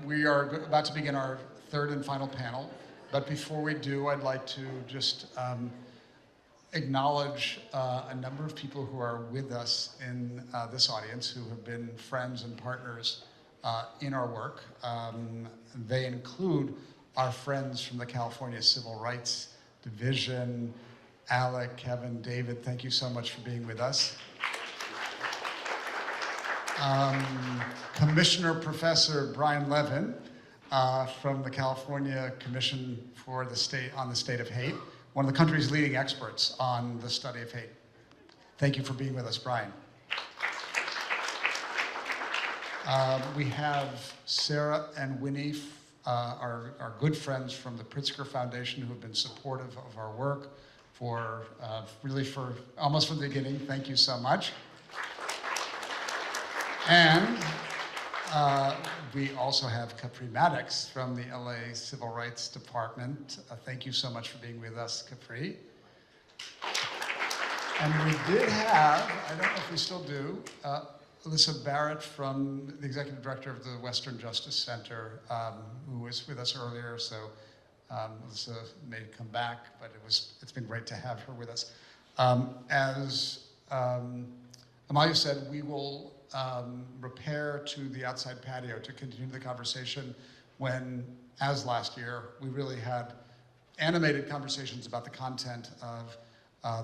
We are about to begin our third and final panel, but before we do, I'd like to just acknowledge a number of people who are with us in this audience who have been friends and partners in our work. They include our friends from the California Civil Rights Division, Alec, Kevin, David, thank you so much for being with us. Commissioner Professor Brian Levin from the California Commission for the State on the State of Hate, one of the country's leading experts on the study of hate. Thank you for being with us, Brian. We have Sarah and Winnie, our good friends from the Pritzker Foundation, who have been supportive of our work for almost from the beginning. Thank you so much. And we also have Capri Maddox from the LA Civil Rights Department. Thank you so much for being with us, Capri. And we did have, I don't know if we still do, Alyssa Barrett from the Executive Director of the Western Justice Center, who was with us earlier, so Alyssa may come back, but it's been great to have her with us. As Amalia said, we will repair to the outside patio to continue the conversation when, as last year, we really had animated conversations about the content of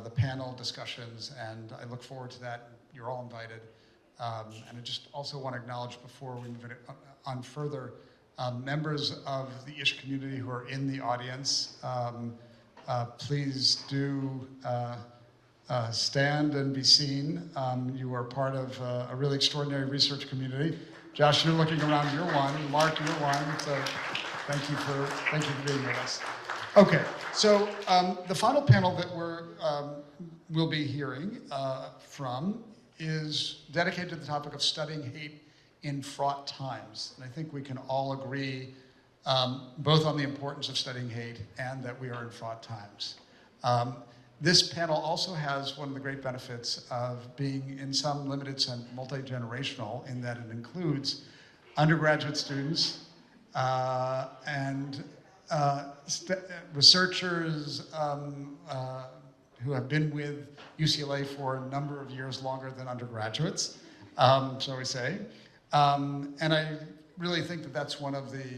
the panel discussions, and I look forward to that. You're all invited. And I just also want to acknowledge before we move on further, members of the ISH community who are in the audience, please do stand and be seen. You are part of a really extraordinary research community. Josh, you're looking around, you're one. Mark, you're one. So thank you for being with us. Okay, so the final panel that we'll be hearing from is dedicated to the topic of studying hate in fraught times. And I think we can all agree both on the importance of studying hate and that we are in fraught times. This panel also has one of the great benefits of being, in some limited sense, multi-generational, in that it includes undergraduate students and researchers who have been with UCLA for a number of years longer than undergraduates, shall we say. And I really think that that's one of the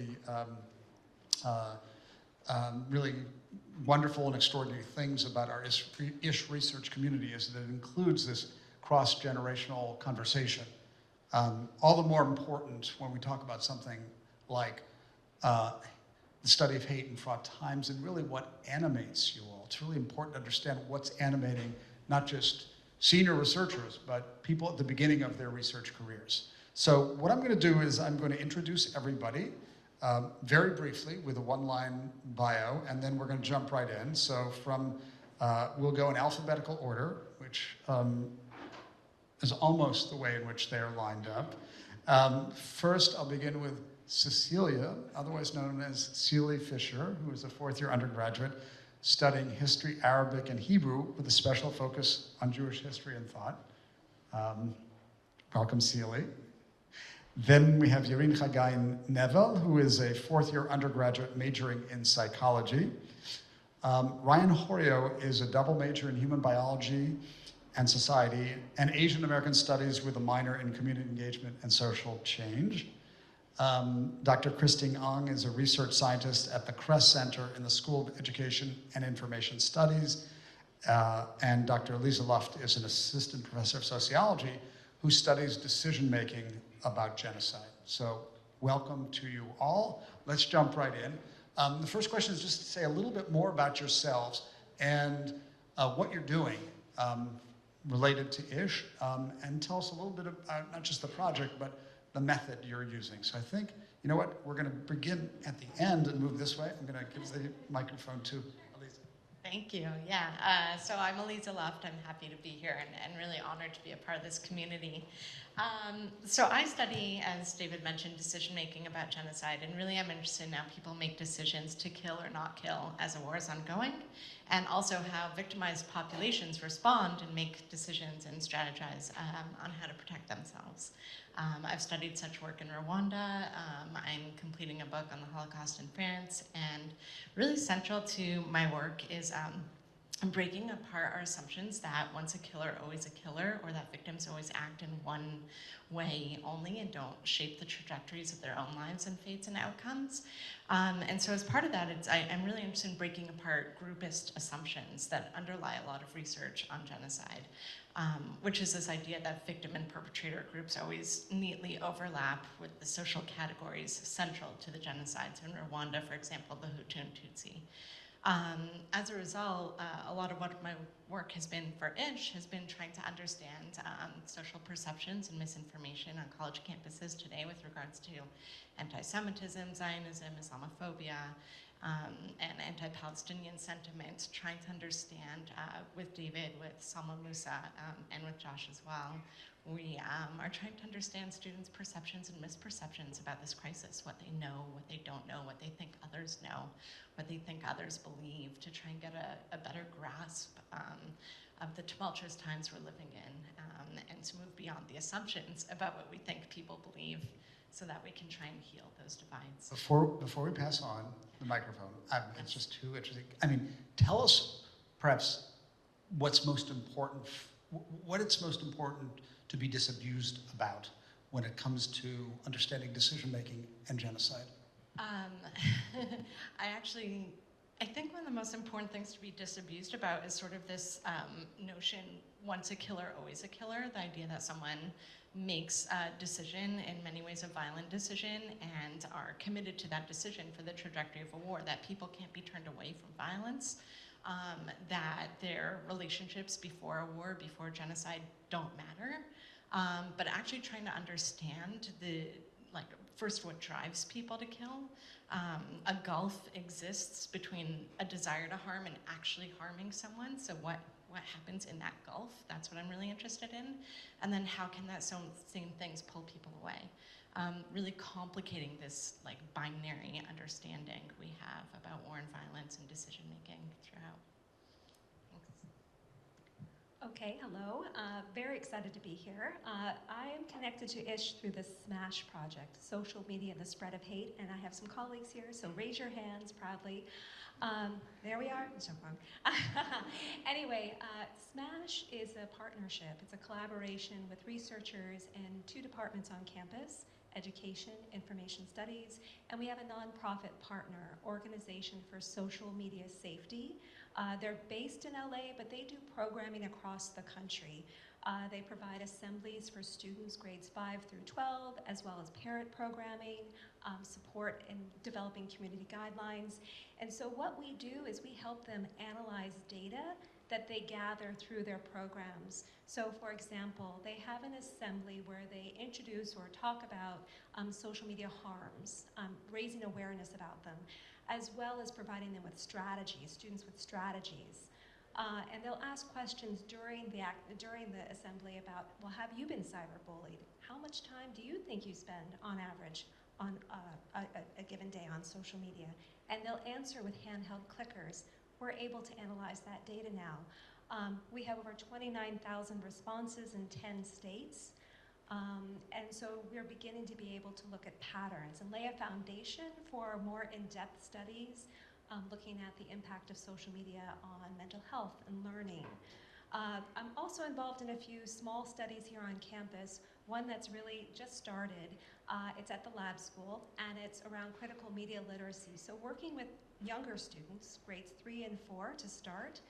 really wonderful and extraordinary things about our ISH research community is that it includes this cross-generational conversation. All the more important when we talk about something like the study of hate in fraught times and really what animates you all. It's really important to understand what's animating not just senior researchers, but people at the beginning of their research careers. So what I'm going to do is I'm going to introduce everybody very briefly with a one-line bio, and then we're going to jump right in. So we'll go in alphabetical order, which is almost the way in which they are lined up. First, I'll begin with Cecelia, otherwise known as Cecelia Fischer, who is a fourth-year undergraduate studying history, Arabic, and Hebrew with a special focus on Jewish history and thought. Welcome, Cecelia. Then we have Yarin Hagay-Nevel, who is a fourth-year undergraduate majoring in psychology. Ryan Horio is a double major in human biology and society and Asian American studies with a minor in community engagement and social change. Dr. Christine Ong is a research scientist at the Kress Center in the School of Education and Information Studies. And Dr. Aliza Luft is an assistant professor of sociology who studies decision-making about genocide. So welcome to you all. Let's jump right in. The first question is just to say a little bit more about yourselves and what you're doing related to ISH, and tell us a little bit about not just the project, but the method you're using. So I think, you know what, we're going to begin at the end and move this way. I'm going to give the microphone to Aliza. Thank you. Yeah, so I'm Aliza Luft. I'm happy to be here and really honored to be a part of this community. So I study, as David mentioned, decision-making about genocide, and really I'm interested in how people make decisions to kill or not kill as a war is ongoing, and also how victimized populations respond and make decisions and strategize on how to protect themselves. I've studied such work in Rwanda. I'm completing a book on the Holocaust in France, and really central to my work is breaking apart our assumptions that once a killer, always a killer, or that victims always act in one way only and don't shape the trajectories of their own lives and fates and outcomes. And so as part of that, I'm really interested in breaking apart groupist assumptions that underlie a lot of research on genocide, which is this idea that victim and perpetrator groups always neatly overlap with the social categories central to the genocides. In Rwanda, for example, the Hutu and Tutsi. As a result, a lot of what my work has been for ISH has been trying to understand social perceptions and misinformation on college campuses today with regards to anti-Semitism, Zionism, Islamophobia, and anti-Palestinian sentiment, trying to understand with David, with Salma Musa, and with Josh as well. We are trying to understand students' perceptions and misperceptions about this crisis, what they know, what they don't know, what they think others know, what they think others believe, to try and get a better grasp of the tumultuous times we're living in, and to move beyond the assumptions about what we think people believe so that we can try and heal those divides. Before we pass on the microphone, it's just too interesting. I mean, tell us perhaps what's most important, what it's most important to be disabused about when it comes to understanding decision-making and genocide. I think one of the most important things to be disabused about is sort of this notion, once a killer, always a killer, the idea that someone makes a decision, in many ways a violent decision, and are committed to that decision for the trajectory of a war, that people can't be turned away from violence, that their relationships before a war, before genocide, don't matter, but actually trying to understand first what drives people to kill. A gulf exists between a desire to harm and actually harming someone, so what happens in that gulf? That's what I'm really interested in. And then how can that same things pull people away? Really complicating this binary understanding we have about war and violence and decision making throughout. Thanks. Okay, hello. Very excited to be here. I am connected to ISH through the SMASH project, Social Media and the Spread of Hate, and I have some colleagues here, so raise your hands proudly. There we are. Anyway, SMASH is a partnership. It's a collaboration with researchers in 2 departments on campus, Education, Information Studies, and we have a nonprofit partner, Organization for Social Media Safety. They're based in LA, but they do programming across the country. They provide assemblies for students grades 5 through 12, as well as parent programming, support in developing community guidelines. And so what we do is we help them analyze data that they gather through their programs. So for example, they have an assembly where they introduce or talk about social media harms, raising awareness about them, as well as providing them with strategies, students with strategies. And they'll ask questions during the assembly about, well, have you been cyberbullied? How much time do you think you spend on average on a given day on social media? And they'll answer with handheld clickers. We're able to analyze that data now. We have over 29,000 responses in 10 states. And so we're beginning to be able to look at patterns and lay a foundation for more in-depth studies, looking at the impact of social media on mental health and learning. I'm also involved in a few small studies here on campus, one that's really just started. It's at the lab school, and it's around critical media literacy. So working with younger students, grades 3 and 4 to start,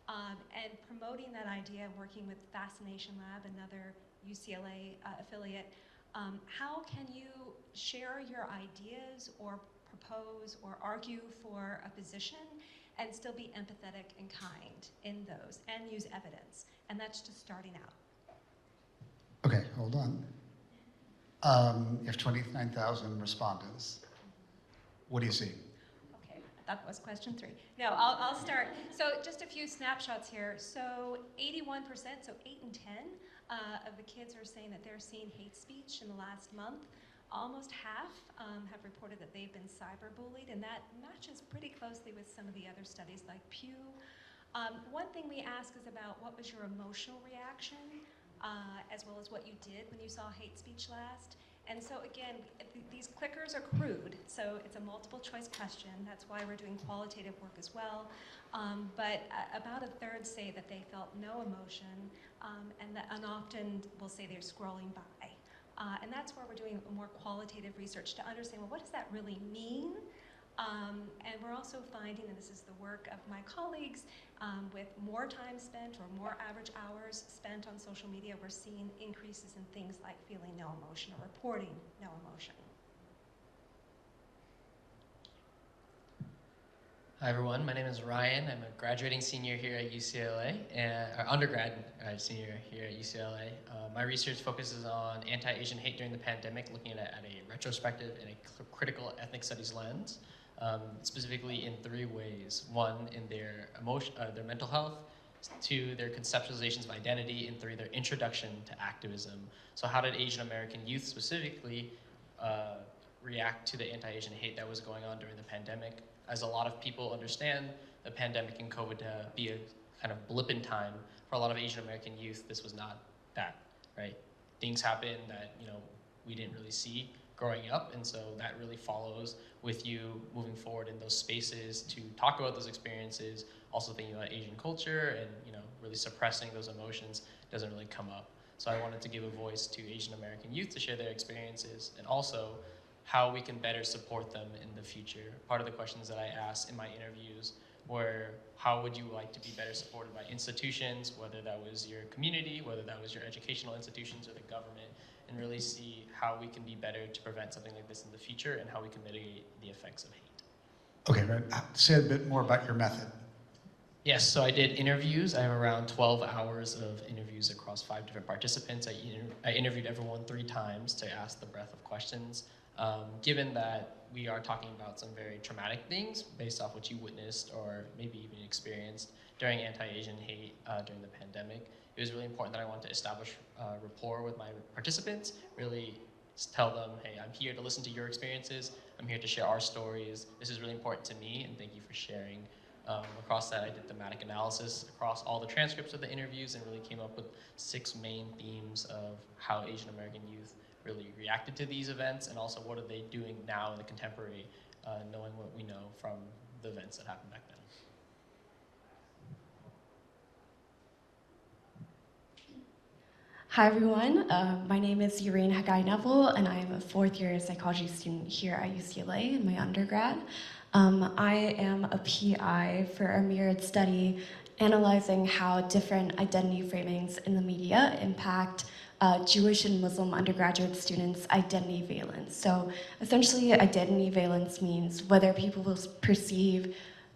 and promoting that idea, working with Fascination Lab, another UCLA affiliate. How can you share your ideas or propose or argue for a position and still be empathetic and kind in those and use evidence? And that's just starting out. Okay, hold on. You have 29,000 respondents. What do you see? Okay, that was question 3. No, I'll start. So just a few snapshots here. So 81%, so 8 in 10 of the kids are saying that they're seeing hate speech in the last month. Almost half have reported that they've been cyberbullied, and that matches pretty closely with some of the other studies like Pew. One thing we ask is about what was your emotional reaction, as well as what you did when you saw hate speech last. And so again, these clickers are crude, so it's a multiple choice question. That's why we're doing qualitative work as well. But about a third say that they felt no emotion, and often will say they're scrolling by. And that's where we're doing more qualitative research to understand, well, what does that really mean? And we're also finding, and this is the work of my colleagues, with more time spent or more average hours spent on social media, we're seeing increases in things like feeling no emotion or reporting no emotion. Hi everyone, my name is Ryan. I'm a graduating senior here at UCLA, or undergrad senior here at UCLA. My research focuses on anti-Asian hate during the pandemic, looking at a retrospective and a critical ethnic studies lens, specifically in 3 ways. 1, in their mental health, 2, their conceptualizations of identity, and 3, their introduction to activism. So how did Asian American youth specifically react to the anti-Asian hate that was going on during the pandemic? As a lot of people understand the pandemic and COVID to be a kind of blip in time, for a lot of Asian American youth, this was not that, right? Things happened that, we didn't really see growing up, and so that really follows with you moving forward in those spaces to talk about those experiences, also thinking about Asian culture and, really suppressing those emotions doesn't really come up. So I wanted to give a voice to Asian American youth to share their experiences, and also how we can better support them in the future. Part of the questions that I asked in my interviews were, how would you like to be better supported by institutions, whether that was your community, whether that was your educational institutions or the government, and really see how we can be better to prevent something like this in the future and how we can mitigate the effects of hate. Okay, right. Say a bit more about your method. Yes, so I did interviews. I have around 12 hours of interviews across 5 different participants. I interviewed everyone 3 times to ask the breadth of questions. Given that we are talking about some very traumatic things based off what you witnessed or maybe even experienced during anti-Asian hate during the pandemic, it was really important that I wanted to establish rapport with my participants, really tell them, hey, I'm here to listen to your experiences, I'm here to share our stories, this is really important to me, and thank you for sharing. Across that, I did thematic analysis across all the transcripts of the interviews and really came up with 6 main themes of how Asian American youth really reacted to these events, and also what are they doing now in the contemporary, knowing what we know from the events that happened back then. Hi everyone, my name is Yarin Hagay-Nevel, and I am a 4th year psychology student here at UCLA in my undergrad. I am a PI for a mirrored study analyzing how different identity framings in the media impact Jewish and Muslim undergraduate students' identity valence. So essentially, identity valence means whether people will perceive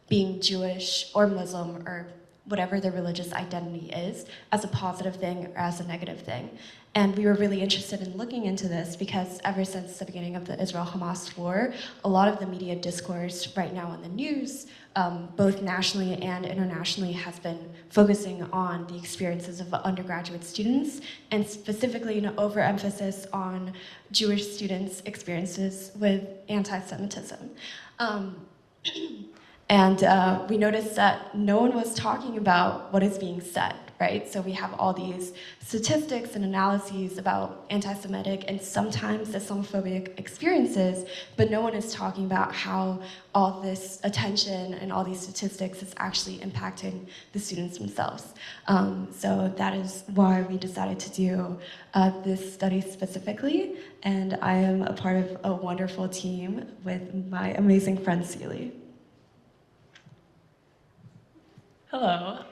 being Jewish or Muslim or whatever their religious identity is as a positive thing or as a negative thing. And we were really interested in looking into this because ever since the beginning of the Israel-Hamas war, a lot of the media discourse right now in the news, both nationally and internationally, has been focusing on the experiences of undergraduate students, and specifically an overemphasis on Jewish students' experiences with anti-Semitism. And we noticed that no one was talking about what is being said, right? So we have all these statistics and analyses about anti-Semitic and sometimes Islamophobic experiences, but no one is talking about how all this attention and all these statistics is actually impacting the students themselves. So that is why we decided to do this study specifically, and I am a part of a wonderful team with my amazing friend Cecelia. Hello.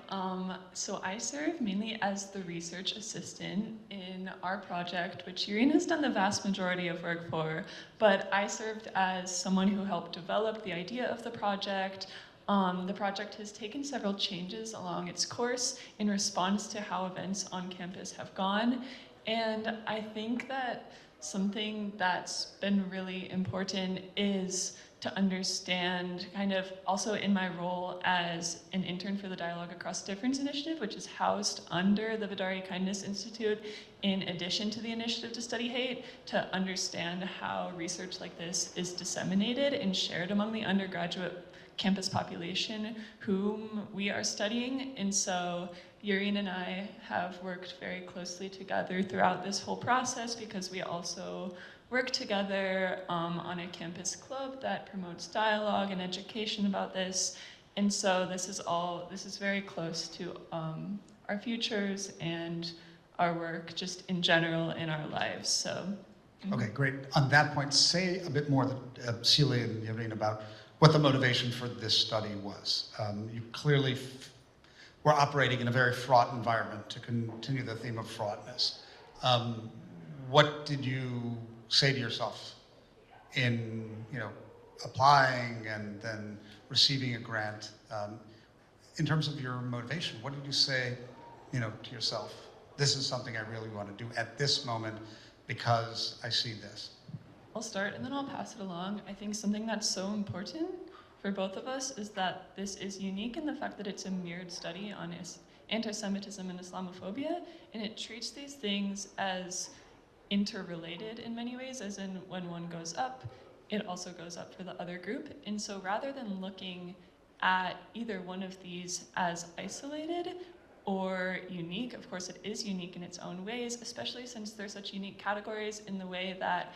So I serve mainly as the research assistant in our project, which Yarin has done the vast majority of work for, but I served as someone who helped develop the idea of the project. The project has taken several changes along its course in response to how events on campus have gone, and I think that something that's been really important is to understand, kind of also in my role as an intern for the Dialogue Across Difference Initiative, which is housed under the Vidari Kindness Institute, in addition to the Initiative to Study Hate, to understand how research like this is disseminated and shared among the undergraduate campus population whom we are studying. And so Yarin and I have worked very closely together throughout this whole process, because we also work together on a campus club that promotes dialogue and education about this. And so this is very close to our futures and our work just in general in our lives. So. Okay, great. On that point, say a bit more, Cecelia and Yarin, about what the motivation for this study was. You clearly were operating in a very fraught environment, to continue the theme of fraughtness. What did you say to yourself in applying and then receiving a grant? In terms of your motivation, what did you say to yourself? This is something I really want to do at this moment because I see this. I'll start and then I'll pass it along. I think something that's so important for both of us is that this is unique in the fact that it's a mirrored study on anti-Semitism and Islamophobia, and it treats these things as interrelated in many ways, as in when one goes up, it also goes up for the other group. And so rather than looking at either one of these as isolated or unique, of course it is unique in its own ways, especially since there's such unique categories in the way that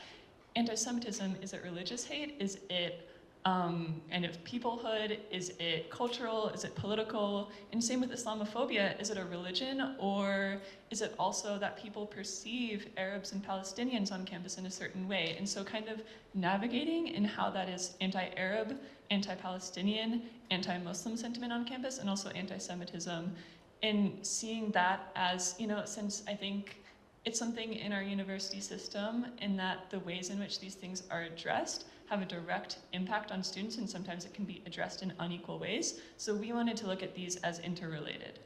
anti-Semitism, is it religious hate? Is it kind of peoplehood? Is it cultural? Is it political? And same with Islamophobia. Is it a religion, or is it also that people perceive Arabs and Palestinians on campus in a certain way? And so kind of navigating in how that is anti-Arab, anti-Palestinian, anti-Muslim sentiment on campus, and also anti-Semitism, and seeing that as, since I think it's something in our university system, in that the ways in which these things are addressed have a direct impact on students, and sometimes it can be addressed in unequal ways. So we wanted to look at these as interrelated.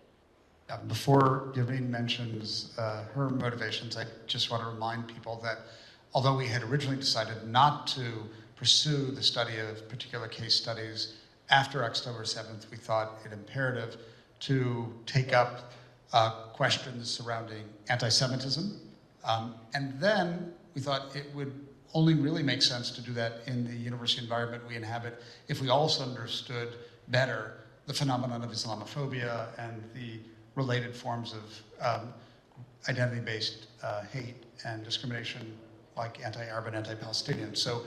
Before Yarin mentions her motivations, I just want to remind people that although we had originally decided not to pursue the study of particular case studies after October 7th, we thought it imperative to take up questions surrounding anti-Semitism. And then we thought it would only really make sense to do that in the university environment we inhabit if we also understood better the phenomenon of Islamophobia and the related forms of identity-based hate and discrimination, like anti-Arab and anti-Palestinian. So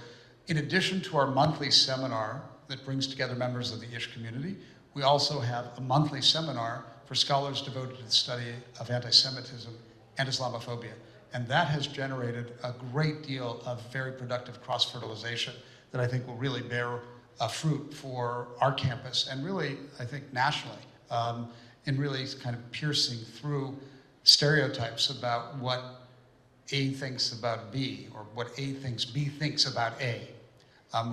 in addition to our monthly seminar that brings together members of the ISH community, we also have a monthly seminar for scholars devoted to the study of anti-Semitism and Islamophobia. And that has generated a great deal of very productive cross-fertilization that I think will really bear fruit for our campus and really, I think, nationally, in really kind of piercing through stereotypes about what A thinks about B, or what A thinks B thinks about A,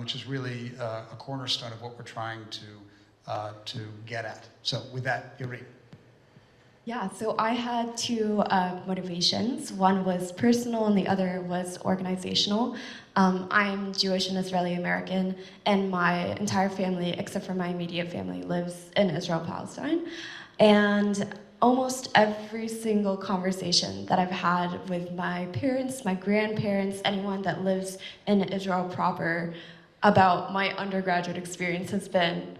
which is really a cornerstone of what we're trying to get at. So with that, Yarin. Yeah, so I had two motivations. One was personal and the other was organizational. I'm Jewish and Israeli American, and my entire family, except for my immediate family, lives in Israel-Palestine. And almost every single conversation that I've had with my parents, my grandparents, anyone that lives in Israel proper about my undergraduate experience has been,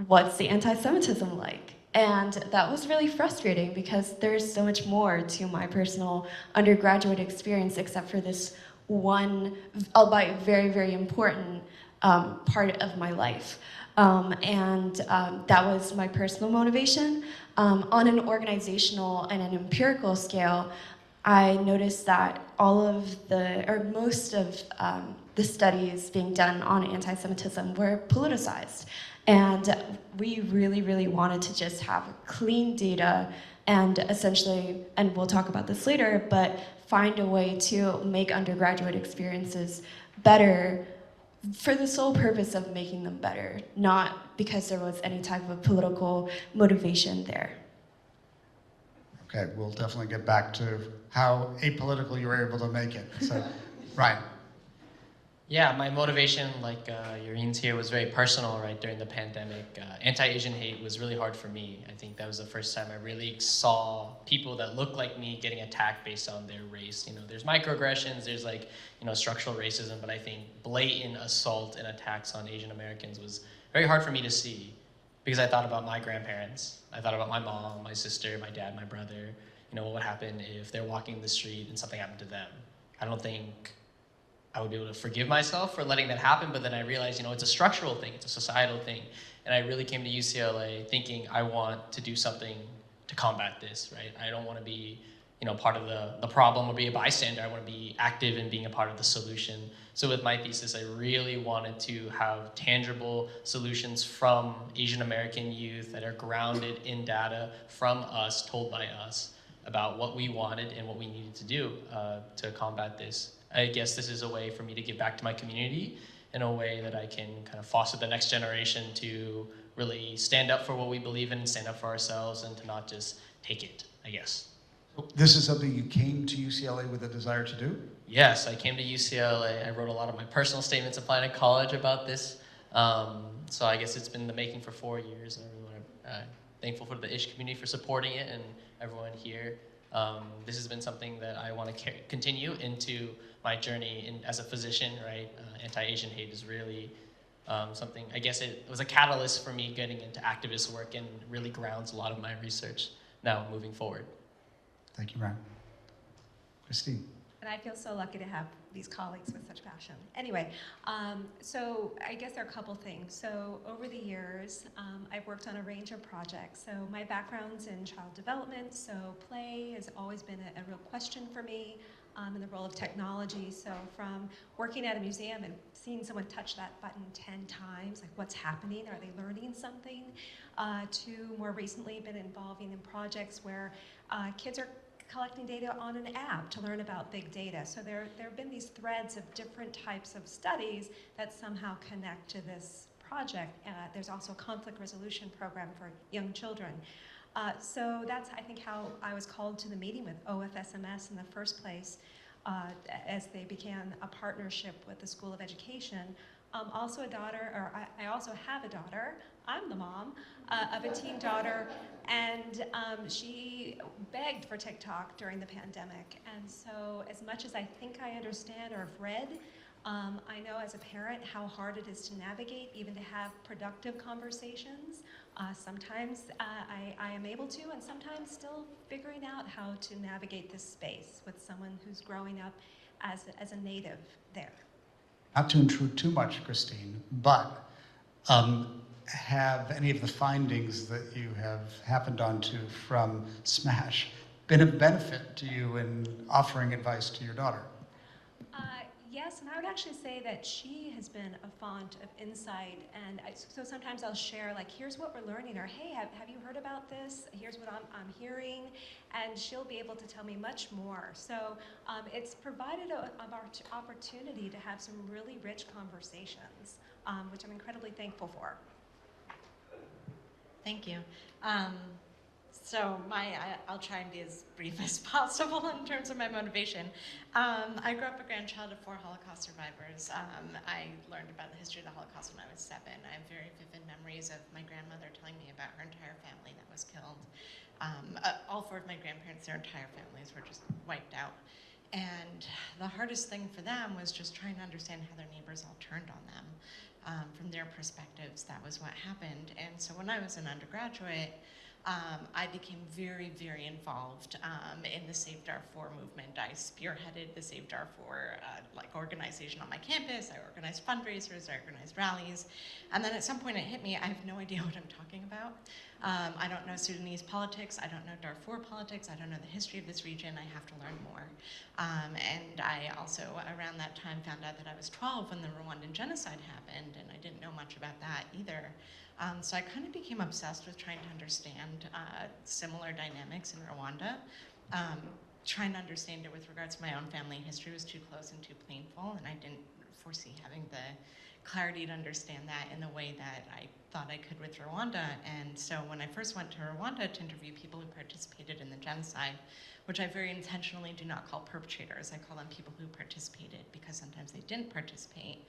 what's the anti-Semitism like? And that was really frustrating because there's so much more to my personal undergraduate experience except for this one, albeit very, very important part of my life. That was my personal motivation. On an organizational and an empirical scale, I noticed that most of the studies being done on anti-Semitism were politicized. And we really, really wanted to just have clean data and essentially, and we'll talk about this later, but find a way to make undergraduate experiences better for the sole purpose of making them better, not because there was any type of political motivation there. Okay, we'll definitely get back to how apolitical you were able to make it. So Ryan. Yeah, my motivation, like Yarin's here, was very personal, right? During the pandemic, anti-Asian hate was really hard for me. I think that was the first time I really saw people that looked like me getting attacked based on their race. You know, there's microaggressions, there's like, you know, structural racism, but I think blatant assault and attacks on Asian Americans was very hard for me to see because I thought about my grandparents. I thought about my mom, my sister, my dad, my brother. You know, what would happen if they're walking the street and something happened to them? I don't think I would be able to forgive myself for letting that happen, but then I realized, you know, it's a structural thing, it's a societal thing. And I really came to UCLA thinking I want to do something to combat this, right? I don't want to be, you know, part of the problem or be a bystander. I want to be active in being a part of the solution. So with my thesis, I really wanted to have tangible solutions from Asian American youth that are grounded in data from us, told by us, about what we wanted and what we needed to do to combat this. I guess this is a way for me to give back to my community in a way that I can kind of foster the next generation to really stand up for what we believe in, stand up for ourselves, and to not just take it, I guess. This is something you came to UCLA with a desire to do? Yes, I came to UCLA. I wrote a lot of my personal statements applying to college about this. So I guess it's been in the making for 4 years, and I'm thankful for the ISH community for supporting it and everyone here. This has been something that I want to continue into my journey as a physician, right? Anti-Asian hate is really something, I guess it was a catalyst for me getting into activist work and really grounds a lot of my research now moving forward. Thank you, Ryan. Christine. And I feel so lucky to have these colleagues with such passion. Anyway, so I guess there are a couple things. So over the years, I've worked on a range of projects. So my background's in child development, so play has always been a real question for me, and the role of technology. So from working at a museum and seeing someone touch that button 10 times, like what's happening, are they learning something, to more recently been involving in projects where kids are collecting data on an app to learn about big data. So there have been these threads of different types of studies that somehow connect to this project. There's also a conflict resolution program for young children. So that's, I think, how I was called to the meeting with OFSMS in the first place, as they began a partnership with the School of Education. Also a daughter, or I also have a daughter. I'm the mom of a teen daughter, and she begged for TikTok during the pandemic. And so as much as I think I understand or have read, I know as a parent how hard it is to navigate, even to have productive conversations. Sometimes I am able to, and sometimes still figuring out how to navigate this space with someone who's growing up as a native there. Not to intrude too much, Christine, but have any of the findings that you have happened onto from SMASH been of benefit to you in offering advice to your daughter? Yes, and I would actually say that she has been a font of insight, and so sometimes I'll share, like, here's what we're learning, or hey, have you heard about this? Here's what I'm hearing, and she'll be able to tell me much more. So it's provided an opportunity to have some really rich conversations, which I'm incredibly thankful for. Thank you. So I'll try and be as brief as possible in terms of my motivation. I grew up a grandchild of 4 Holocaust survivors. I learned about the history of the Holocaust when I was 7. I have very vivid memories of my grandmother telling me about her entire family that was killed. All 4 of my grandparents, their entire families were just wiped out. And the hardest thing for them was just trying to understand how their neighbors all turned on them. From their perspectives, that was what happened. And so when I was an undergraduate, I became very, very involved in the Save Darfur movement. I spearheaded the Save Darfur organization on my campus. I organized fundraisers, I organized rallies. And then at some point it hit me, I have no idea what I'm talking about. I don't know Sudanese politics, I don't know Darfur politics, I don't know the history of this region, I have to learn more. And I also, around that time, found out that I was 12 when the Rwandan genocide happened, and I didn't know much about that either. So I kind of became obsessed with trying to understand similar dynamics in Rwanda. Trying to understand it with regards to my own family history was too close and too painful, and I didn't foresee having the clarity to understand that in the way that I thought I could with Rwanda. And so when I first went to Rwanda to interview people who participated in the genocide, which I very intentionally do not call perpetrators, I call them people who participated because sometimes they didn't participate.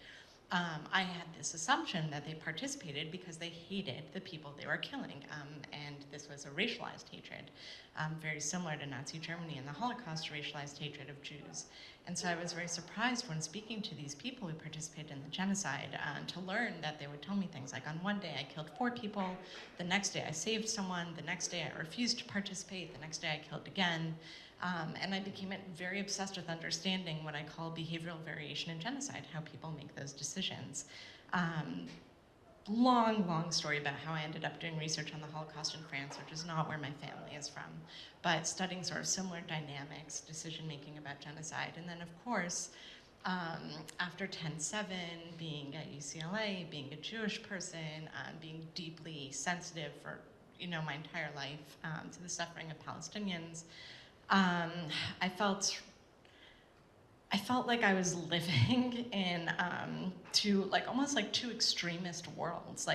I had this assumption that they participated because they hated the people they were killing, and this was a racialized hatred, very similar to Nazi Germany and the Holocaust, racialized hatred of Jews. And so I was very surprised when speaking to these people who participated in the genocide to learn that they would tell me things like, on one day I killed 4 people, the next day I saved someone, the next day I refused to participate, the next day I killed again. And I became very obsessed with understanding what I call behavioral variation in genocide, how people make those decisions. Long story about how I ended up doing research on the Holocaust in France, which is not where my family is from, but studying sort of similar dynamics, decision-making about genocide. And then, of course, after 10/7, being at UCLA, being a Jewish person, being deeply sensitive for my entire life to the suffering of Palestinians, I felt like I was living in almost like 2 extremist worlds,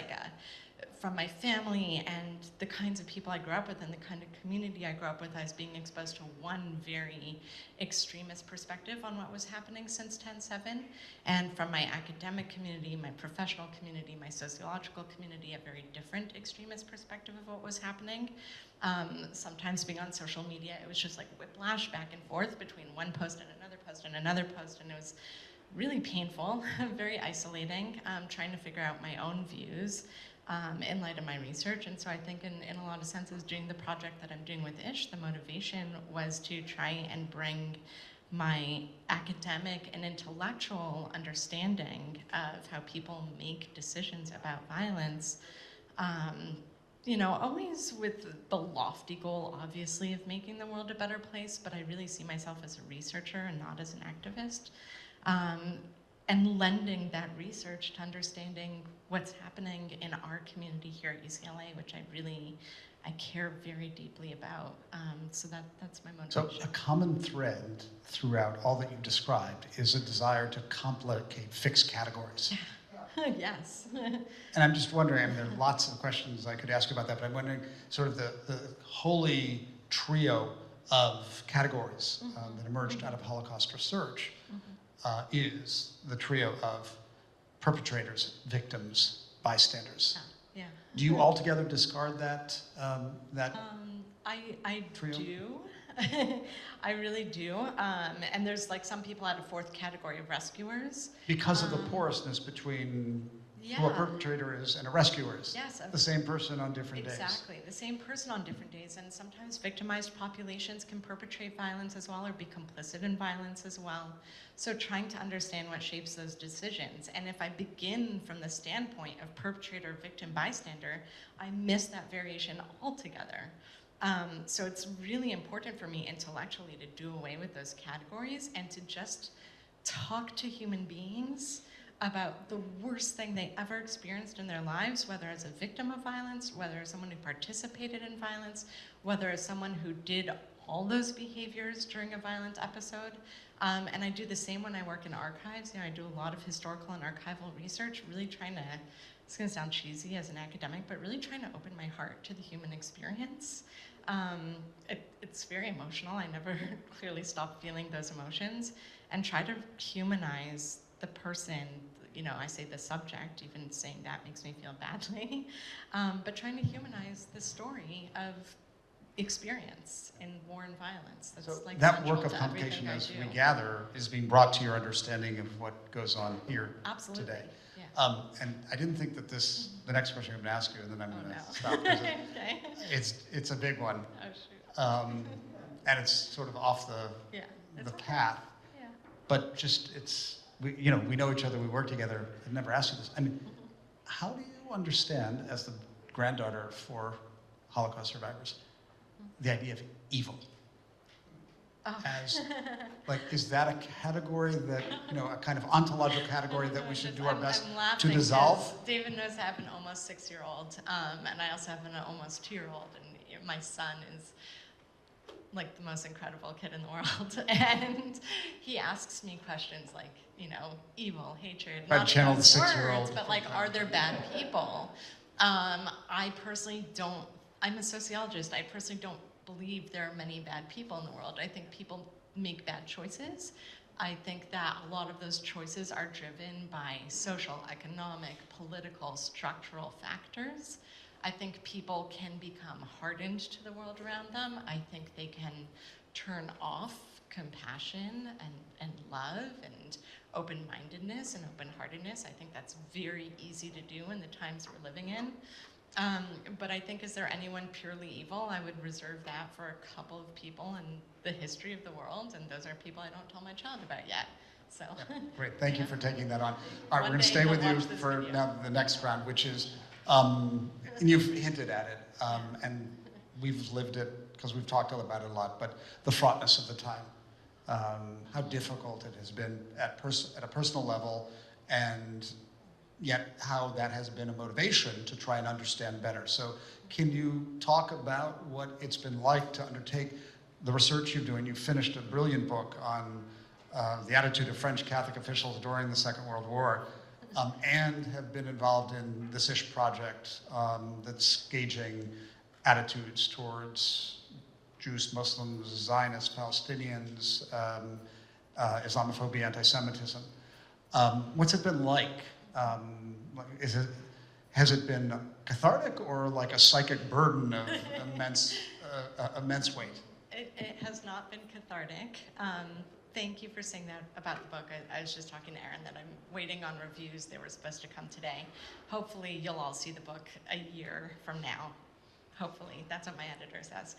from my family and the kinds of people I grew up with and the kind of community I grew up with. I was being exposed to one very extremist perspective on what was happening since 10/7, and from my academic community, my professional community, my sociological community, a very different extremist perspective of what was happening. Sometimes being on social media, it was just like whiplash back and forth between one post and another post and another post, and it was really painful, very isolating, trying to figure out my own views in light of my research. And so I think in a lot of senses, doing the project that I'm doing with Ish, the motivation was to try and bring my academic and intellectual understanding of how people make decisions about violence, always with the lofty goal, obviously, of making the world a better place, but I really see myself as a researcher and not as an activist. And lending that research to understanding what's happening in our community here at UCLA, which I care very deeply about. So that's my motivation. So a common thread throughout all that you've described is a desire to complicate fixed categories. Yes. And I'm just wondering, there are lots of questions I could ask you about that, but I'm wondering sort of the holy trio of categories that emerged out of Holocaust research is the trio of perpetrators, victims, bystanders. Yeah. Do you altogether discard that I trio? do. I really do. And there's some people add a 4th category of rescuers. Because of the porousness between who a perpetrator is and a rescuer is. Yes. The same person on different days. Exactly. The same person on different days. And sometimes victimized populations can perpetrate violence as well or be complicit in violence as well. So trying to understand what shapes those decisions. And if I begin from the standpoint of perpetrator, victim, bystander, I miss that variation altogether. So it's really important for me intellectually to do away with those categories and to just talk to human beings about the worst thing they ever experienced in their lives, whether as a victim of violence, whether as someone who participated in violence, whether as someone who did all those behaviors during a violent episode. And I do the same when I work in archives. I do a lot of historical and archival research, really trying to, it's gonna sound cheesy as an academic, but really trying to open my heart to the human experience. It's very emotional. I never clearly stop feeling those emotions and try to humanize the person. I say the subject, even saying that makes me feel badly, but trying to humanize the story of experience in war and violence. That's So like that central work of to complication, everything I as we do. gather, is being brought to your understanding of what goes on here Absolutely. today. Yeah. And I didn't think that the next question I'm going to ask you, and then I'm going to no. stop, 'cause Okay. it's a big one, Oh shoot. and it's sort of off the It's the okay. path. Yeah. But just we know each other, we work together. I've never asked you this. I mean, how do you understand, as the granddaughter for Holocaust survivors, the idea of evil? Oh. As is that a category that a kind of ontological category that we should do our best I'm to laughing dissolve? 'cause David knows I have an almost 6-year-old, and I also have an almost 2-year-old, and my son is like the most incredible kid in the world. And he asks me questions like, you know, evil, hatred, I not channeled the those 6-year-old. words, but like, are there bad people? I personally don't, I'm a sociologist, I personally don't believe there are many bad people in the world. I think people make bad choices. I think that a lot of those choices are driven by social, economic, political, structural factors. I think people can become hardened to the world around them. I think they can turn off compassion and love and open-mindedness and open-heartedness. I think that's very easy to do in the times we're living in. But I think, is there anyone purely evil? I would reserve that for a couple of people in the history of the world, and those are people I don't tell my child about yet. So. Great, thank you for taking that on. All right, One we're going to day stay he'll with you watch this for video. now the next round, which is, and you've hinted at it, and we've lived it because we've talked about it a lot, but the fraughtness of the time, how difficult it has been at a personal level, and yet how that has been a motivation to try and understand better. So can you talk about what it's been like to undertake the research you're doing? You finished a brilliant book on the attitude of French Catholic officials during the Second World War, and have been involved in this ISH project that's gauging attitudes towards Jews, Muslims, Zionists, Palestinians, Islamophobia, anti-Semitism. What's it been like? Has it been cathartic or like a psychic burden of immense weight? It has not been cathartic. Thank you for saying that about the book. I was just talking to Erin that I'm waiting on reviews. They were supposed to come today. Hopefully you'll all see the book a year from now. Hopefully, that's what my editor says.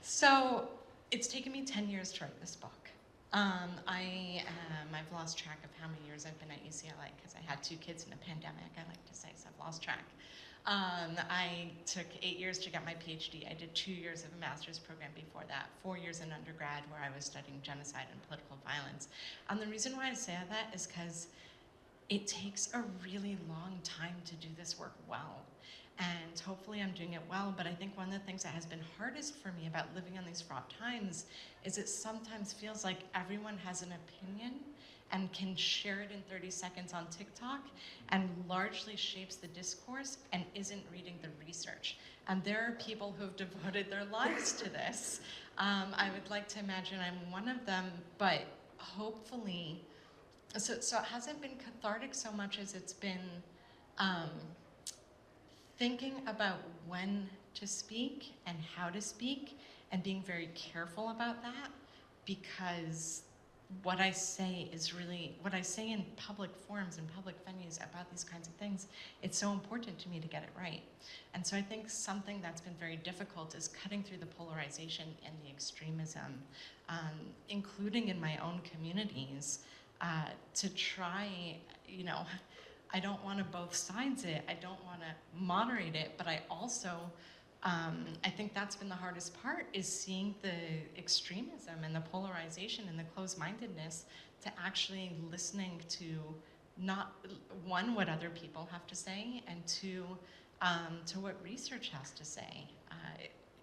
So it's taken me 10 years to write this book. I've lost track of how many years I've been at UCLA because I had 2 kids in a pandemic, I like to say, so I've lost track. I took 8 years to get my PhD. I did 2 years of a master's program before that, 4 years in undergrad where I was studying genocide and political violence. And the reason why I say that is because it takes a really long time to do this work well. And hopefully I'm doing it well, but I think one of the things that has been hardest for me about living in these fraught times is it sometimes feels like everyone has an opinion and can share it in 30 seconds on TikTok and largely shapes the discourse and isn't reading the research. And there are people who have devoted their lives to this. I would like to imagine I'm one of them, but hopefully, so it hasn't been cathartic so much as it's been thinking about when to speak and how to speak and being very careful about that, because what I say is really, what I say in public forums and public venues about these kinds of things, it's so important to me to get it right. And so I think something that's been very difficult is cutting through the polarization and the extremism, including in my own communities, to try, you know, I don't want to both sides it, I don't want to moderate it, but I also, I think that's been the hardest part, is seeing the extremism and the polarization and the closed-mindedness to actually listening to not, one, what other people have to say, and two, to what research has to say.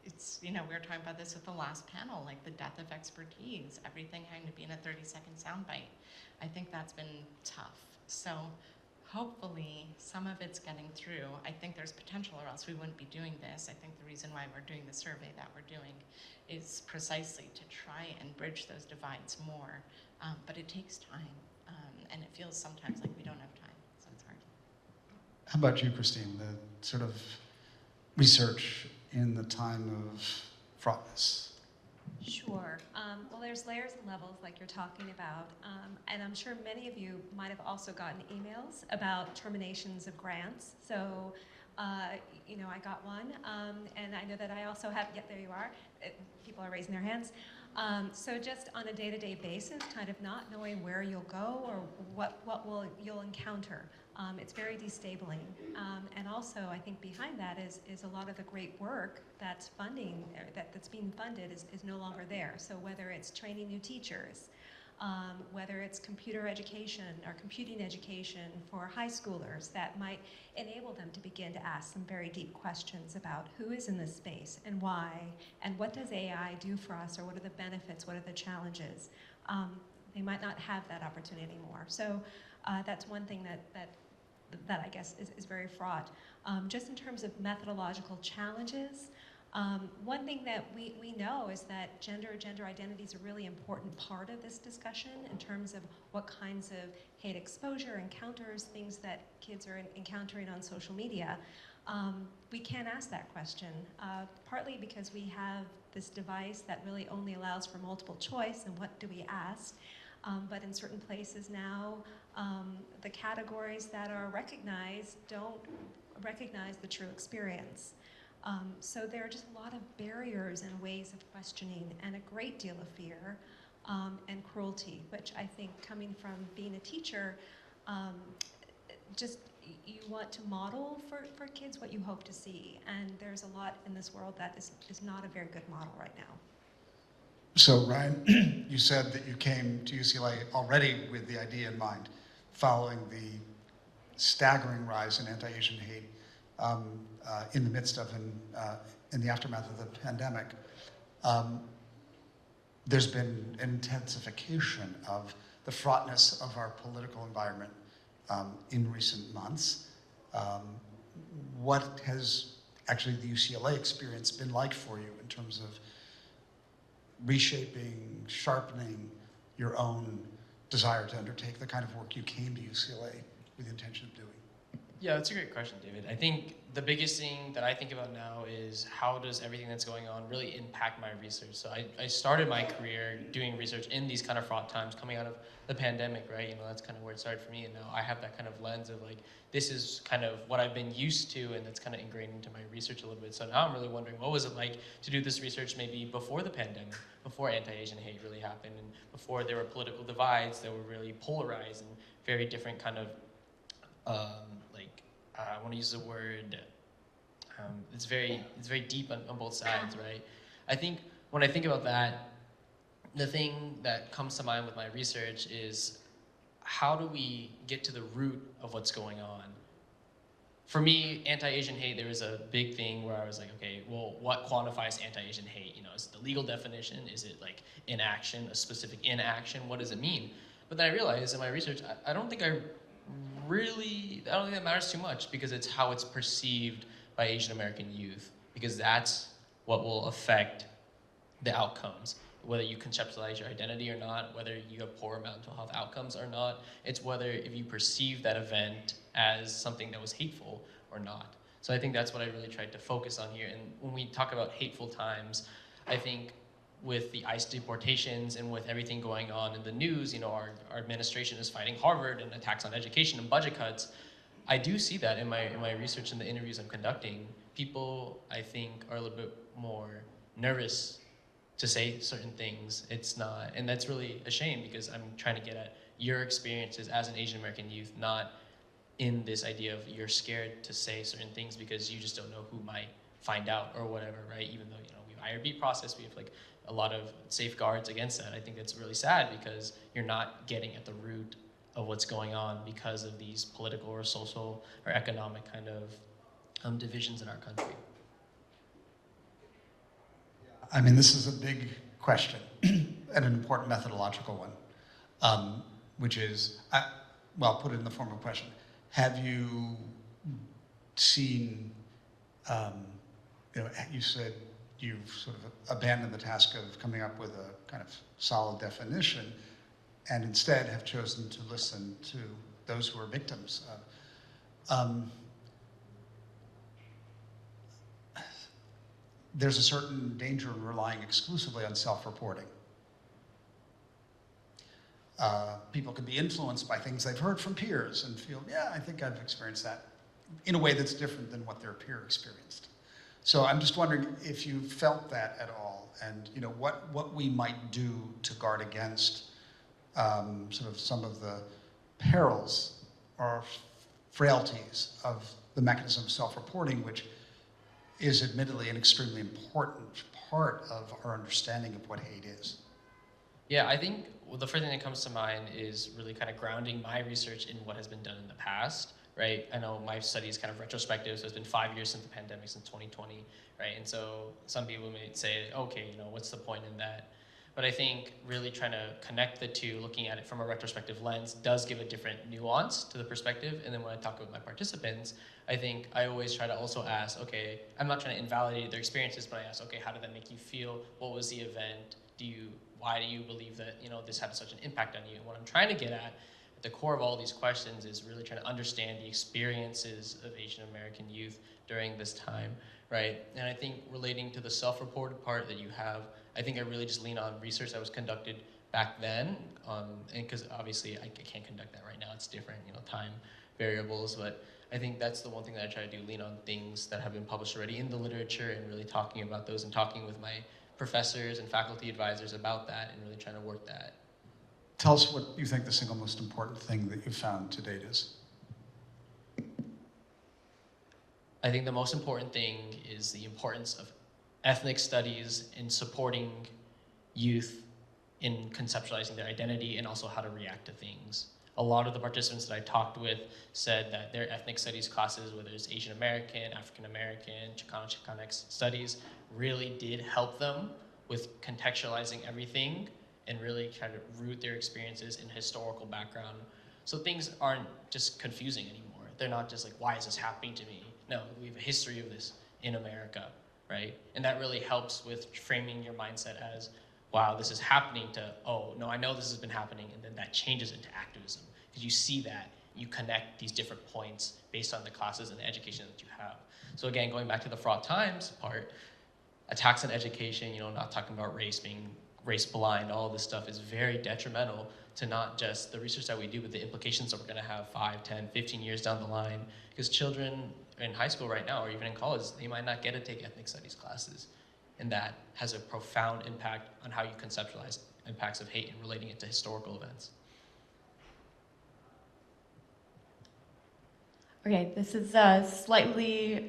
It's, you know, we were talking about this with the last panel, like the death of expertise, everything having to be in a 30-second soundbite. I think that's been tough. So hopefully some of it's getting through. I think there's potential, or else we wouldn't be doing this. I think the reason why we're doing the survey that we're doing is precisely to try and bridge those divides more. But it takes time, and it feels sometimes like we don't have time, so it's hard. How about you, Christine, the sort of research in the time of fraughtness? Sure. Well, there's layers and levels like you're talking about, and I'm sure many of you might have also gotten emails about terminations of grants. So, you know, I got one, and I know that I also have, yeah, there you are. People are raising their hands. So just on a day-to-day basis, kind of not knowing where you'll go or what you'll encounter. It's very destabling. And also, I think behind that is a lot of the great work that's funding, that's being funded is no longer there. So whether it's training new teachers, whether it's computer education or computing education for high schoolers that might enable them to begin to ask some very deep questions about who is in this space and why, and what does AI do for us, or what are the benefits, what are the challenges. They might not have that opportunity anymore. So that's one thing that I guess is very fraught. Just in terms of methodological challenges, one thing that we know is that gender identity is a really important part of this discussion in terms of what kinds of hate exposure encounters, things that kids are encountering on social media. We can't ask that question, partly because we have this device that really only allows for multiple choice, and what do we ask? But in certain places now, the categories that are recognized don't recognize the true experience. So there are just a lot of barriers and ways of questioning, and a great deal of fear and cruelty, which I think, coming from being a teacher, just you want to model for kids what you hope to see. And there's a lot in this world that is not a very good model right now. So Ryan, you said that you came to UCLA already with the idea in mind, following the staggering rise in anti-Asian hate in the midst of in the aftermath of the pandemic. There's been intensification of the fraughtness of our political environment in recent months. What has actually the UCLA experience been like for you in terms of reshaping, sharpening your own desire to undertake the kind of work you came to UCLA with the intention of doing? Yeah, that's a great question, David. I think the biggest thing that I think about now is how does everything that's going on really impact my research? So I started my career doing research in these kind of fraught times coming out of the pandemic, right? You know, that's kind of where it started for me. And now I have that kind of lens of like, this is kind of what I've been used to, and that's kind of ingrained into my research a little bit. So now I'm really wondering, what was it like to do this research maybe before the pandemic, before anti-Asian hate really happened, and before there were political divides that were really polarized and very different kind of, I want to use the word, it's very deep on both sides, right? I think when I think about that, the thing that comes to mind with my research is, how do we get to the root of what's going on? For me, anti-Asian hate, there was a big thing where I was like, okay, well, what quantifies anti-Asian hate? You know, is it the legal definition? Is it like inaction, a specific inaction? What does it mean? But then I realized in my research, I don't think that matters too much, because it's how it's perceived by Asian American youth, because that's what will affect the outcomes. Whether you conceptualize your identity or not, whether you have poor mental health outcomes or not, it's whether if you perceive that event as something that was hateful or not. So I think that's what I really tried to focus on here. And when we talk about hateful times, I think with the ICE deportations and with everything going on in the news, you know, our administration is fighting Harvard and attacks on education and budget cuts. I do see that in my research and the interviews I'm conducting. People, I think, are a little bit more nervous to say certain things. It's not, and that's really a shame, because I'm trying to get at your experiences as an Asian American youth, not in this idea of you're scared to say certain things because you just don't know who might find out or whatever, right? Even though, you know, we have IRB process, we have like a lot of safeguards against that. I think that's really sad, because you're not getting at the root of what's going on because of these political or social or economic kind of divisions in our country. I mean, this is a big question and an important methodological one, which is, well, put it in the form of a question. Have you seen, you know, you said you've sort of abandoned the task of coming up with a kind of solid definition, and instead have chosen to listen to those who are victims. There's a certain danger in relying exclusively on self-reporting. People can be influenced by things they've heard from peers and feel, yeah, I think I've experienced that in a way that's different than what their peer experienced. So I'm just wondering if you felt that at all, and you know what we might do to guard against sort of some of the perils or frailties of the mechanism of self-reporting, which is admittedly an extremely important part of our understanding of what hate is. Yeah, I think well, the first thing that comes to mind is really kind of grounding my research in what has been done in the past, right? I know my study is kind of retrospective, so it's been 5 years since the pandemic, since 2020, right? And so some people may say, okay, you know, what's the point in that? But I think really trying to connect the two, looking at it from a retrospective lens, does give a different nuance to the perspective. And then when I talk with my participants, I think I always try to also ask, okay, I'm not trying to invalidate their experiences, but I ask, okay, how did that make you feel? What was the event? Why do you believe that, you know, this had such an impact on you? And what I'm trying to get at the core of all these questions is really trying to understand the experiences of Asian American youth during this time, right? And I think relating to the self-reported part that you have, I think I really just lean on research that was conducted back then, and because obviously I can't conduct that right now, it's different, you know, time variables, but I think that's the one thing that I try to do, lean on things that have been published already in the literature and really talking about those and talking with my professors and faculty advisors about that and really trying to work that. Tell us what you think the single most important thing that you've found to date is. I think the most important thing is the importance of ethnic studies in supporting youth in conceptualizing their identity and also how to react to things. A lot of the participants that I talked with said that their ethnic studies classes, whether it's Asian American, African American, Chicano-Chicanx studies, really did help them with contextualizing everything and really trying to root their experiences in historical background. So things aren't just confusing anymore. They're not just like, why is this happening to me? No, we have a history of this in America, right? And that really helps with framing your mindset as, wow, this is happening, to, oh, no, I know this has been happening, and then that changes into activism. Because you see that, you connect these different points based on the classes and the education that you have. So again, going back to the fraught times part, attacks on education, you know, not talking about race, being race blind, all of this stuff is very detrimental to not just the research that we do, but the implications that we're gonna have 5, 10, 15 years down the line. Because children in high school right now, or even in college, they might not get to take ethnic studies classes. And that has a profound impact on how you conceptualize impacts of hate and relating it to historical events. Okay, this is a slightly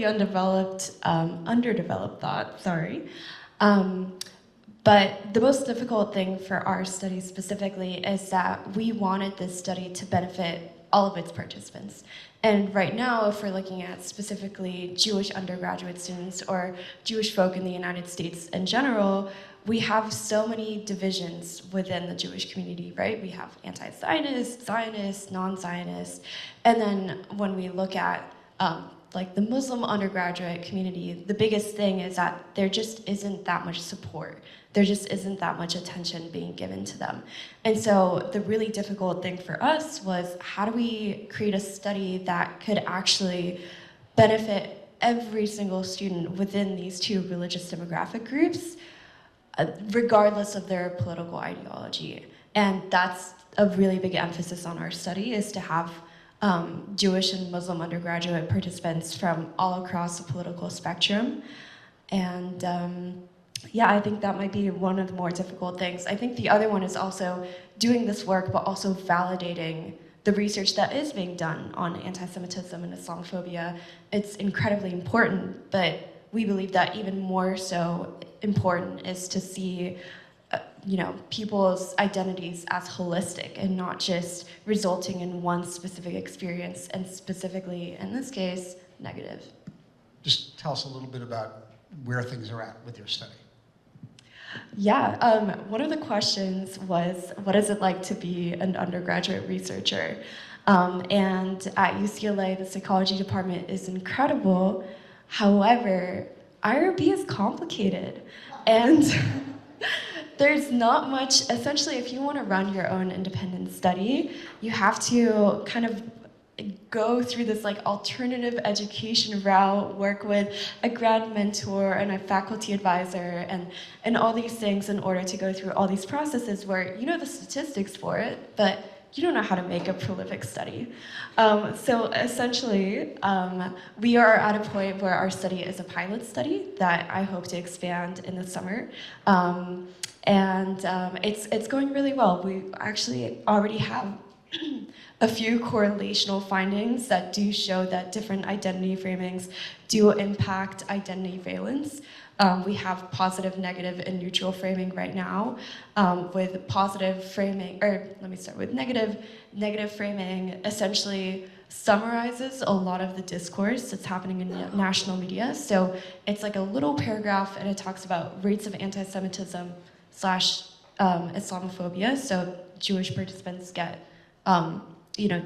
underdeveloped thought, sorry. But the most difficult thing for our study specifically is that we wanted this study to benefit all of its participants. And right now, if we're looking at specifically Jewish undergraduate students or Jewish folk in the United States in general, we have so many divisions within the Jewish community, right? We have anti-Zionist, Zionist, non-Zionist, and then when we look at like the Muslim undergraduate community, the biggest thing is that there just isn't that much support. There just isn't that much attention being given to them. And so the really difficult thing for us was, how do we create a study that could actually benefit every single student within these two religious demographic groups, regardless of their political ideology? And that's a really big emphasis on our study, is to have Jewish and Muslim undergraduate participants from all across the political spectrum. And yeah, I think that might be one of the more difficult things. I think the other one is also doing this work, but also validating the research that is being done on anti-Semitism and Islamophobia. It's incredibly important, but we believe that even more so important is to see you know, people's identities as holistic and not just resulting in one specific experience, and specifically, in this case, negative. Just tell us a little bit about where things are at with your study. Yeah, one of the questions was, what is it like to be an undergraduate researcher? And at UCLA, the psychology department is incredible. However, IRB is complicated. And there's not much, essentially, if you want to run your own independent study, you have to kind of go through this like alternative education route, work with a grad mentor and a faculty advisor and all these things in order to go through all these processes where you know the statistics for it, but you don't know how to make a prolific study. So essentially, we are at a point where our study is a pilot study that I hope to expand in the summer. It's going really well. We actually already have a few correlational findings that do show that different identity framings do impact identity valence. We have positive, negative, and neutral framing right now. With positive framing, or let me start with negative. Negative framing essentially summarizes a lot of the discourse that's happening in national media. So it's like a little paragraph, and it talks about rates of anti-Semitism slash Islamophobia. So Jewish participants get,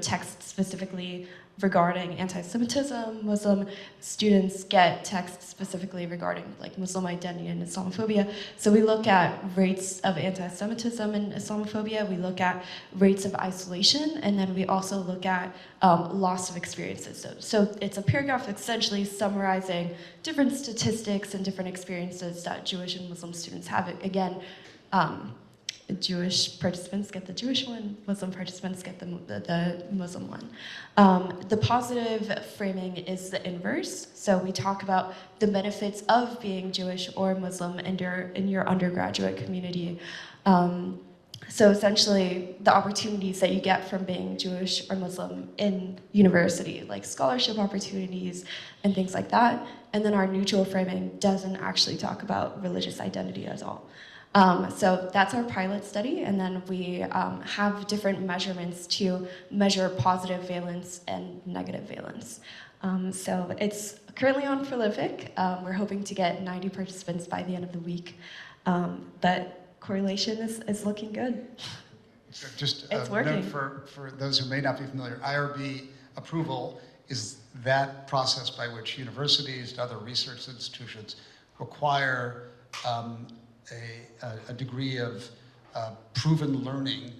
text specifically regarding anti-Semitism. Muslim students get text specifically regarding like Muslim identity and Islamophobia. So we look at rates of anti-Semitism and Islamophobia. We look at rates of isolation, and then we also look at loss of experiences. So it's a paragraph essentially summarizing different statistics and different experiences that Jewish and Muslim students have. Again, Jewish participants get the Jewish one, Muslim participants get the Muslim one. The positive framing is the inverse. So we talk about the benefits of being Jewish or Muslim in your undergraduate community. So essentially, the opportunities that you get from being Jewish or Muslim in university, like scholarship opportunities and things like that. And then our neutral framing doesn't actually talk about religious identity at all. So that's our pilot study, and then we have different measurements to measure positive valence and negative valence. So it's currently on Prolific. We're hoping to get 90 participants by the end of the week, but correlation is looking good. Just It's a working. note for those who may not be familiar, IRB approval is that process by which universities and other research institutions require a degree of proven learning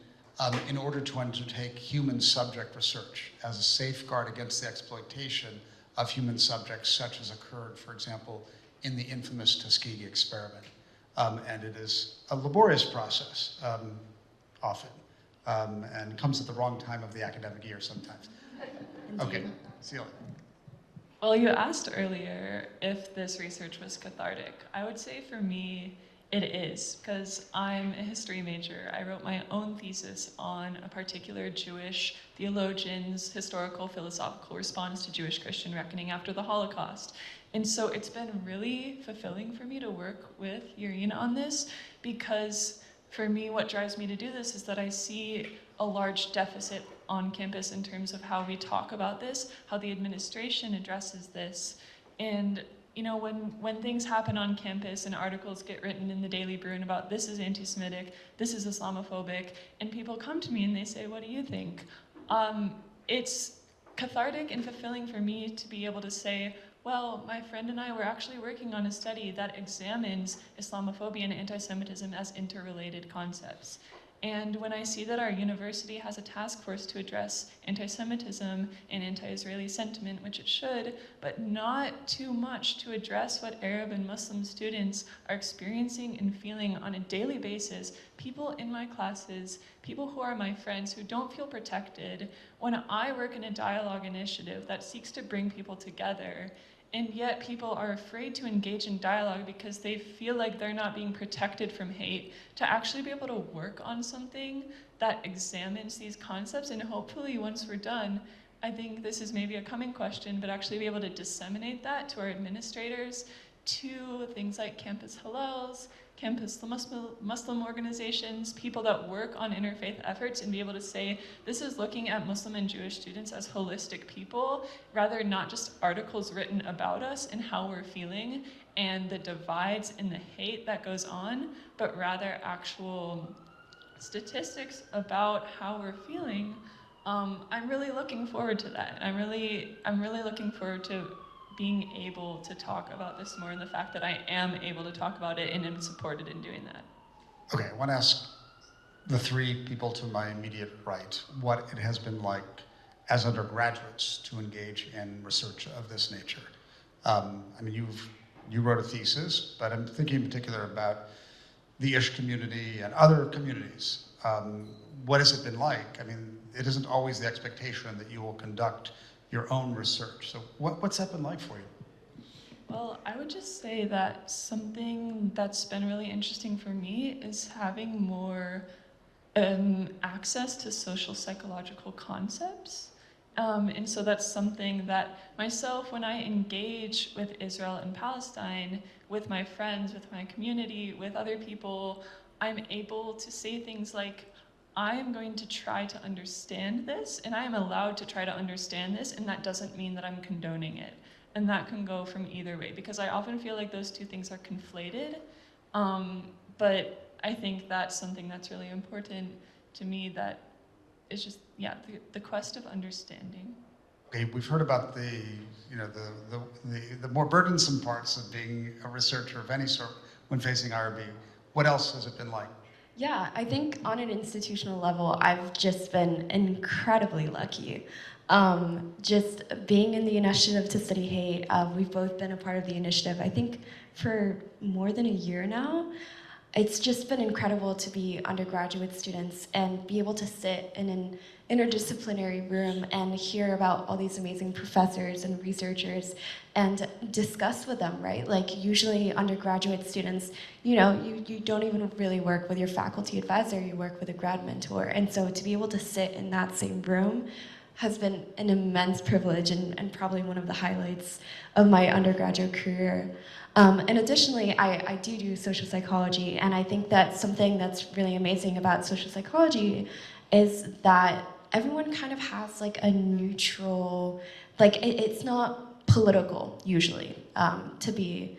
in order to undertake human subject research as a safeguard against the exploitation of human subjects, such as occurred, for example, in the infamous Tuskegee experiment. And it is a laborious process, often, and comes at the wrong time of the academic year sometimes. Okay, Cecelia. Well, you asked earlier if this research was cathartic. I would say for me, it is, because I'm a history major. I wrote my own thesis on a particular Jewish theologian's historical philosophical response to Jewish-Christian reckoning after the Holocaust. And so it's been really fulfilling for me to work with Yarin on this, because for me, what drives me to do this is that I see a large deficit on campus in terms of how we talk about this, how the administration addresses this. And when things happen on campus and articles get written in the Daily Bruin about this is anti-Semitic, this is Islamophobic, and people come to me and they say, what do you think? It's cathartic and fulfilling for me to be able to say, well, my friend and I were actually working on a study that examines Islamophobia and anti-Semitism as interrelated concepts. And when I see that our university has a task force to address anti-Semitism and anti-Israeli sentiment, which it should, but not too much to address what Arab and Muslim students are experiencing and feeling on a daily basis, people in my classes, people who are my friends who don't feel protected, when I work in a dialogue initiative that seeks to bring people together, and yet people are afraid to engage in dialogue because they feel like they're not being protected from hate, to actually be able to work on something that examines these concepts. And hopefully once we're done, I think this is maybe a coming question, but actually be able to disseminate that to our administrators, to things like campus halals, campus Muslim organizations, people that work on interfaith efforts, and be able to say, this is looking at Muslim and Jewish students as holistic people, rather not just articles written about us and how we're feeling and the divides and the hate that goes on, but rather actual statistics about how we're feeling. I'm really looking forward to that. I'm really looking forward to being able to talk about this more, and the fact that I am able to talk about it and am supported in doing that. Okay, I want to ask the three people to my immediate right what it has been like as undergraduates to engage in research of this nature. You wrote a thesis, but I'm thinking in particular about the Ish community and other communities. What has it been like? I mean, it isn't always the expectation that you will conduct your own research. So what's that been like for you? Well, I would just say that something that's been really interesting for me is having more access to social psychological concepts. And so that's something that myself, when I engage with Israel and Palestine, with my friends, with my community, with other people, I'm able to say things like, I am going to try to understand this, and I am allowed to try to understand this, and that doesn't mean that I'm condoning it. And that can go from either way, because I often feel like those two things are conflated. But I think that's something that's really important to me, that is just, yeah, the quest of understanding. Okay, we've heard about the, you know, the more burdensome parts of being a researcher of any sort when facing IRB. What else has it been like? Yeah, I think on an institutional level, I've just been incredibly lucky. Just being in the initiative to study hate, we've both been a part of the initiative, I think, for more than a year now. It's just been incredible to be undergraduate students and be able to sit in an interdisciplinary room and hear about all these amazing professors and researchers and discuss with them, right? Like usually undergraduate students, you know, you don't even really work with your faculty advisor, you work with a grad mentor. And so to be able to sit in that same room has been an immense privilege and probably one of the highlights of my undergraduate career. And additionally, I do social psychology, and I think that something that's really amazing about social psychology is that everyone kind of has like a neutral, like it's not political usually to be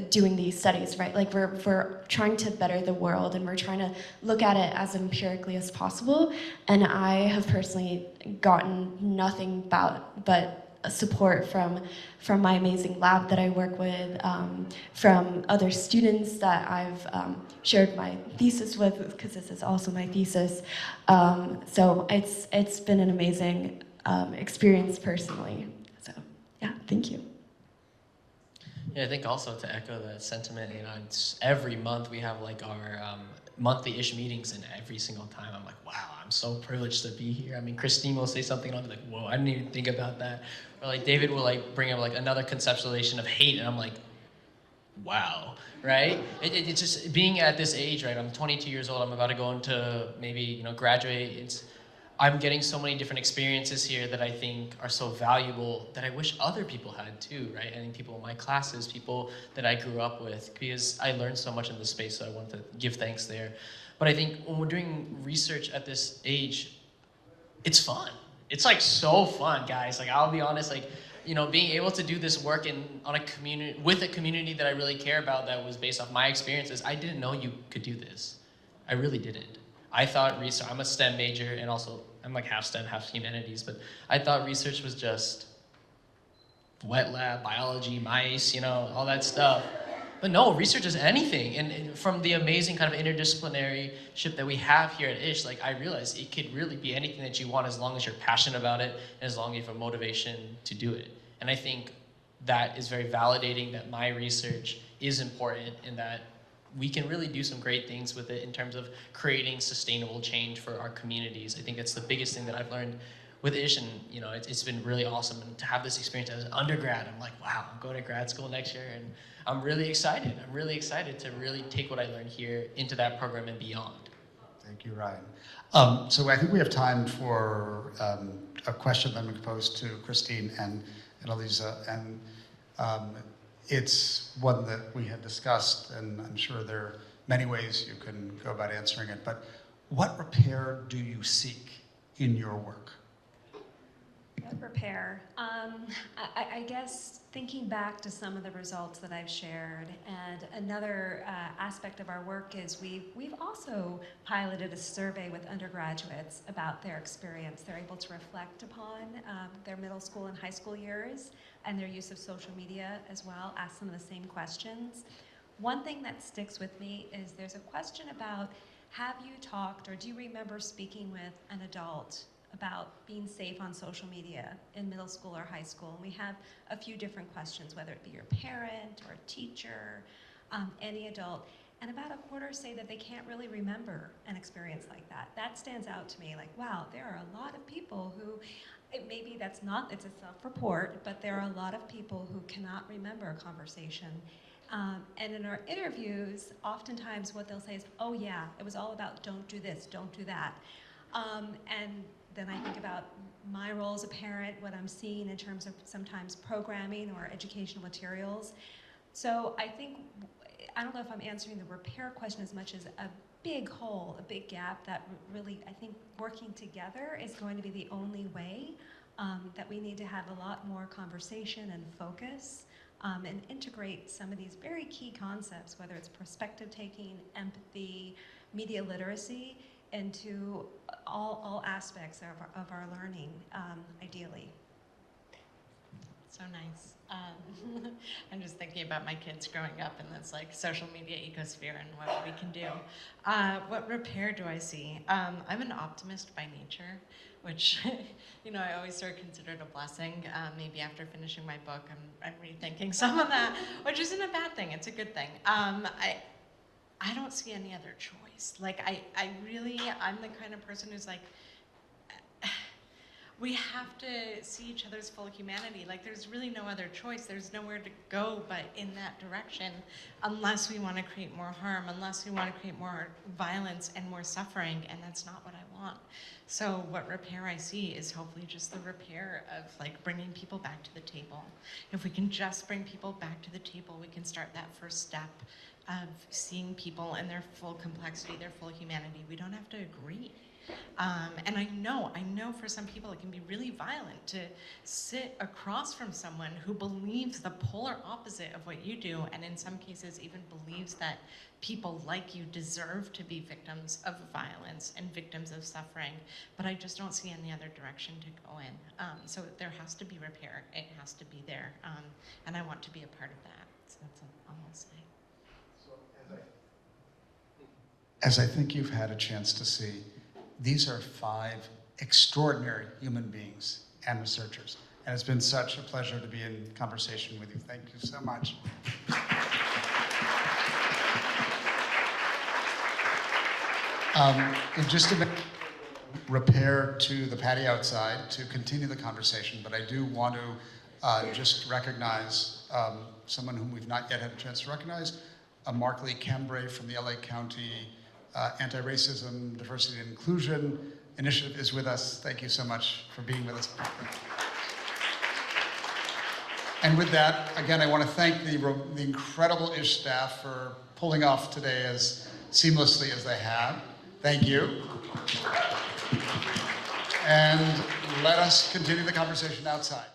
doing these studies, right? Like we're trying to better the world, and we're trying to look at it as empirically as possible. And I have personally gotten nothing but support from my amazing lab that I work with, from other students that I've shared my thesis with, because this is also my thesis. So it's been an amazing experience personally. So yeah, thank you. Yeah, I think also to echo that sentiment, you know, it's every month we have like our monthly-ish meetings, and every single time I'm like, wow, I'm so privileged to be here. I mean, Christine will say something, and I'll be like, whoa, I didn't even think about that. Or like David will like bring up like another conceptualization of hate, and I'm like, wow, right? It's just being at this age, right? I'm 22 years old. I'm about to go into maybe, you know, graduate. I'm getting so many different experiences here that I think are so valuable that I wish other people had too, right? I think people in my classes, people that I grew up with, because I learned so much in this space, so I want to give thanks there. But I think when we're doing research at this age, it's fun. It's like so fun, guys. Like I'll be honest, like, you know, being able to do this work on a community, with a community that I really care about, that was based off my experiences, I didn't know you could do this. I really didn't. I thought research, I'm a STEM major, and also I'm like half STEM, half humanities, but I thought research was just wet lab, biology, mice, you know, all that stuff. But no, research is anything. And from the amazing kind of interdisciplinary-ship that we have here at ISH, like I realized it could really be anything that you want, as long as you're passionate about it and as long as you have a motivation to do it. And I think that is very validating, that my research is important, and that we can really do some great things with it in terms of creating sustainable change for our communities. I think that's the biggest thing that I've learned with ISH, and you know, it's been really awesome. And to have this experience as an undergrad, I'm like, wow, I'm going to grad school next year, and I'm really excited. I'm really excited to really take what I learned here into that program and beyond. Thank you, Ryan. So I think we have time for a question that I'm going to pose to Christine and Aliza, and it's one that we had discussed, and I'm sure there are many ways you can go about answering it, but what repair do you seek in your work? Repair. I guess thinking back to some of the results that I've shared, and another aspect of our work is we've also piloted a survey with undergraduates about their experience. They're able to reflect upon their middle school and high school years and their use of social media as well, ask some of the same questions. One thing that sticks with me is there's a question about, have you talked or do you remember speaking with an adult about being safe on social media in middle school or high school? And we have a few different questions, whether it be your parent or a teacher, any adult. And about a quarter say that they can't really remember an experience like that. That stands out to me, like, wow, there are a lot of people who, maybe that's not, it's a self-report, but there are a lot of people who cannot remember a conversation. And in our interviews, oftentimes what they'll say is, oh yeah, it was all about don't do this, don't do that. And then I think about my role as a parent, what I'm seeing in terms of sometimes programming or educational materials. So I think, I don't know if I'm answering the repair question as much as a big hole, a big gap that really, I think working together is going to be the only way, that we need to have a lot more conversation and focus, and integrate some of these very key concepts, whether it's perspective taking, empathy, media literacy, into all aspects of our learning, ideally. So nice. I'm just thinking about my kids growing up in this like social media ecosphere and what we can do. What repair do I see? I'm an optimist by nature, which you know I always sort of considered a blessing. Maybe after finishing my book, I'm rethinking some of that, which isn't a bad thing. It's a good thing. I don't see any other choice. Like I'm the kind of person who's like, we have to see each other's full humanity. Like there's really no other choice. There's nowhere to go but in that direction, unless we want to create more harm, unless we want to create more violence and more suffering, and that's not what I want. So what repair I see is hopefully just the repair of like bringing people back to the table. If we can just bring people back to the table, we can start that first step of seeing people in their full complexity, their full humanity. We don't have to agree. And I know for some people it can be really violent to sit across from someone who believes the polar opposite of what you do, and in some cases even believes that people like you deserve to be victims of violence and victims of suffering. But I just don't see any other direction to go in. So there has to be repair. It has to be there. And I want to be a part of that. So that's all I'll say. As I think you've had a chance to see, these are 5 extraordinary human beings and researchers. And it's been such a pleasure to be in conversation with you. Thank you so much. In just a minute, repair to the patio outside to continue the conversation, but I do want to just recognize someone whom we've not yet had a chance to recognize, Mark Lee Cambray from the LA County Anti-Racism, Diversity and Inclusion Initiative is with us. Thank you so much for being with us. And with that, again, I want to thank the incredible ISH staff for pulling off today as seamlessly as they have. Thank you. And let us continue the conversation outside.